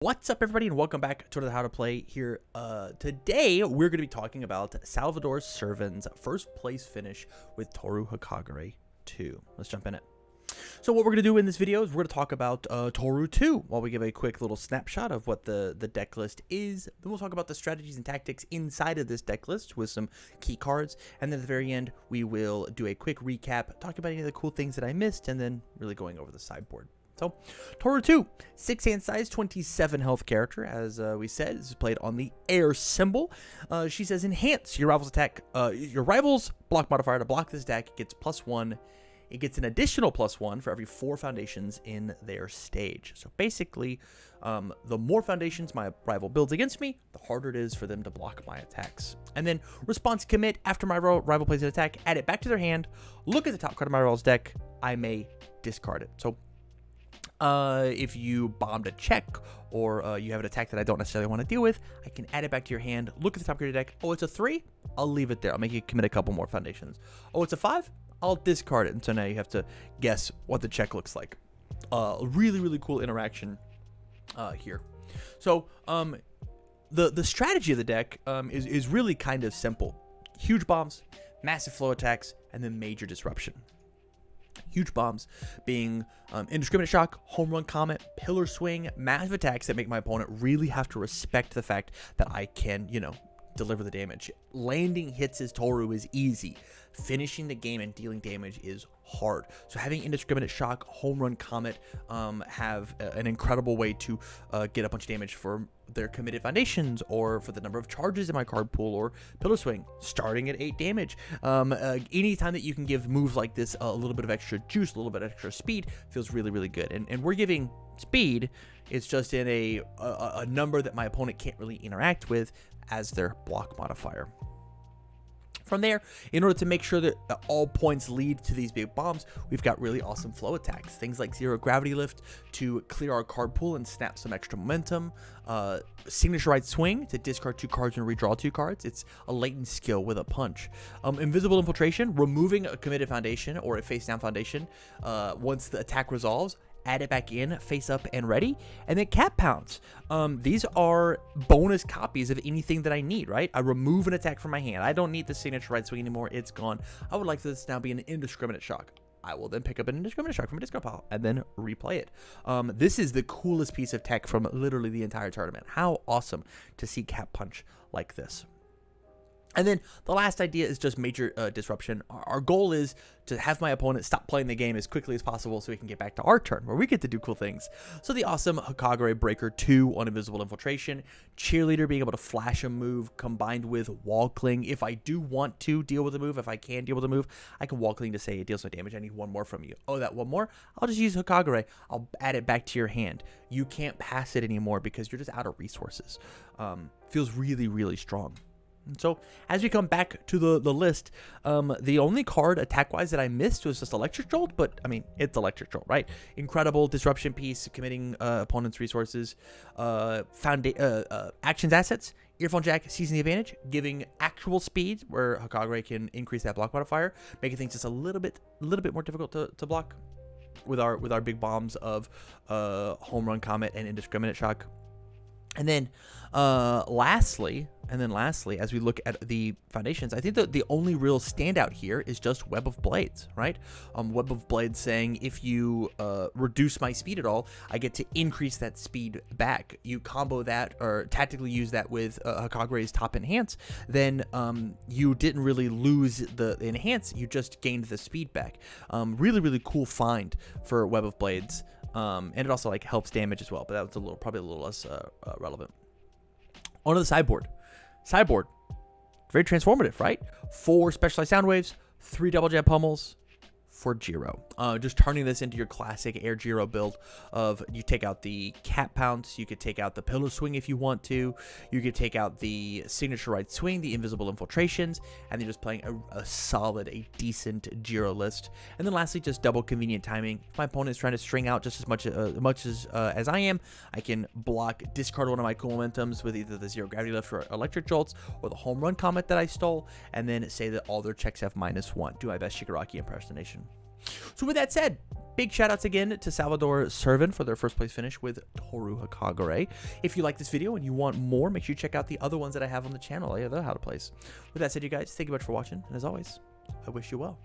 What's up, everybody, and welcome back to another How to Play here. Today, we're going to be talking about Salvador Servan's first place finish with Toru Hagakure 2. Let's jump in it. So what we're going to do in this video is we're going to talk about Toru 2 while we give a quick little snapshot of what the deck list is. Then we'll talk about the strategies and tactics inside of this deck list with some key cards. And then at the very end, we will do a quick recap, talk about any of the cool things that I missed, and then really going over the sideboard. So, Toru 2, 6 hand size, 27 health character, as we said. This is played on the air symbol. She says, enhance your rival's attack. Your rival's block modifier to block this deck gets +1. It gets an additional +1 for every 4 foundations in their stage. So basically, the more foundations my rival builds against me, the harder it is for them to block my attacks. And then response commit, after my rival plays an attack, add it back to their hand, look at the top card of my rival's deck, I may discard it. So if you bombed a check or you have an attack that I don't necessarily want to deal with, I can add it back to your hand, look at the top card of your deck. Oh, it's a 3? I'll leave it there. I'll make you commit a couple more foundations. Oh, it's a 5? I'll discard it. And so now you have to guess what the check looks like. Really cool interaction here. So the strategy of the deck is really kind of simple. Huge bombs, massive flow attacks, and then major disruption. Huge bombs being indiscriminate shock, home run comet, pillar swing, massive attacks that make my opponent really have to respect the fact that I can, deliver the damage. Landing hits as Toru is easy. Finishing the game and dealing damage is hard. So having indiscriminate shock, home run comet have an incredible way to get a bunch of damage for their committed foundations or for the number of charges in my card pool, or pillar swing starting at 8 damage. Anytime that you can give moves like this a little bit of extra juice, a little bit of extra speed, feels really good. And we're giving speed. It's just in a number that my opponent can't really interact with as their block modifier. From there, in order to make sure that all points lead to these big bombs, we've got really awesome flow attacks. Things like zero gravity lift to clear our card pool and snap some extra momentum. Signature right swing to discard 2 cards and redraw 2 cards. It's a latent skill with a punch. Invisible infiltration, removing a committed foundation or a face down foundation once the attack resolves. Add it back in, face up and ready. And then cat pounce. These are bonus copies of anything that I need, right? I remove an attack from my hand. I don't need the signature right swing anymore. It's gone. I would like this now be an indiscriminate shock. I will then pick up an indiscriminate shock from a discard pile and then replay it. This is the coolest piece of tech from literally the entire tournament. How awesome to see cat punch like this. And then the last idea is just major disruption. Our goal is to have my opponent stop playing the game as quickly as possible so we can get back to our turn where we get to do cool things. So the awesome Hagakure Breaker 2 on Invisible Infiltration, Cheerleader being able to flash a move combined with Wall Cling. If I do want to deal with a move, if I can deal with a move, I can Wall Cling to say it deals no damage. I need 1 more from you. Oh, that 1 more? I'll just use Hagakure. I'll add it back to your hand. You can't pass it anymore because you're just out of resources. Feels really strong. So as we come back to the list, the only card attack-wise that I missed was just Electric Jolt, but I mean, it's Electric Jolt, right? Incredible disruption piece, committing opponent's resources, actions assets, Earphone Jack, seizing the advantage, giving actual speed where Hagakure can increase that block modifier, making things just a little bit more difficult to block with our big bombs of home run comet and indiscriminate shock. And then lastly, as we look at the foundations, I think that the only real standout here is just Web of Blades, right? Web of Blades saying if you reduce my speed at all, I get to increase that speed back. You combo that or tactically use that with Hagakure's top enhance, then you didn't really lose the enhance, you just gained the speed back. Really cool find for Web of Blades. And it also helps damage as well, but that was probably a little less relevant. On to the sideboard. Sideboard, very transformative, right? 4 specialized sound waves, 3 double jab pummels for Giro. Just turning this into your classic air Giro build of you take out the cat pounce, you could take out the pillar swing if you want to, you could take out the signature right swing, the invisible infiltrations, and then just playing a decent Giro list. And then lastly, just double convenient timing. If my opponent is trying to string out just as much as I am, I can block, discard one of my cool momentums with either the zero gravity lift or electric jolts or the home run comet that I stole, and then say that all their checks have -1. Do my best Shigaraki impersonation. So with that said, big shout outs again to Salvador Servin for their first place finish with Toru Hagakure. If you like this video and you want more, make sure you check out the other ones that I have on the channel, the other how to plays. With that said, you guys, thank you much for watching, and as always, I wish you well.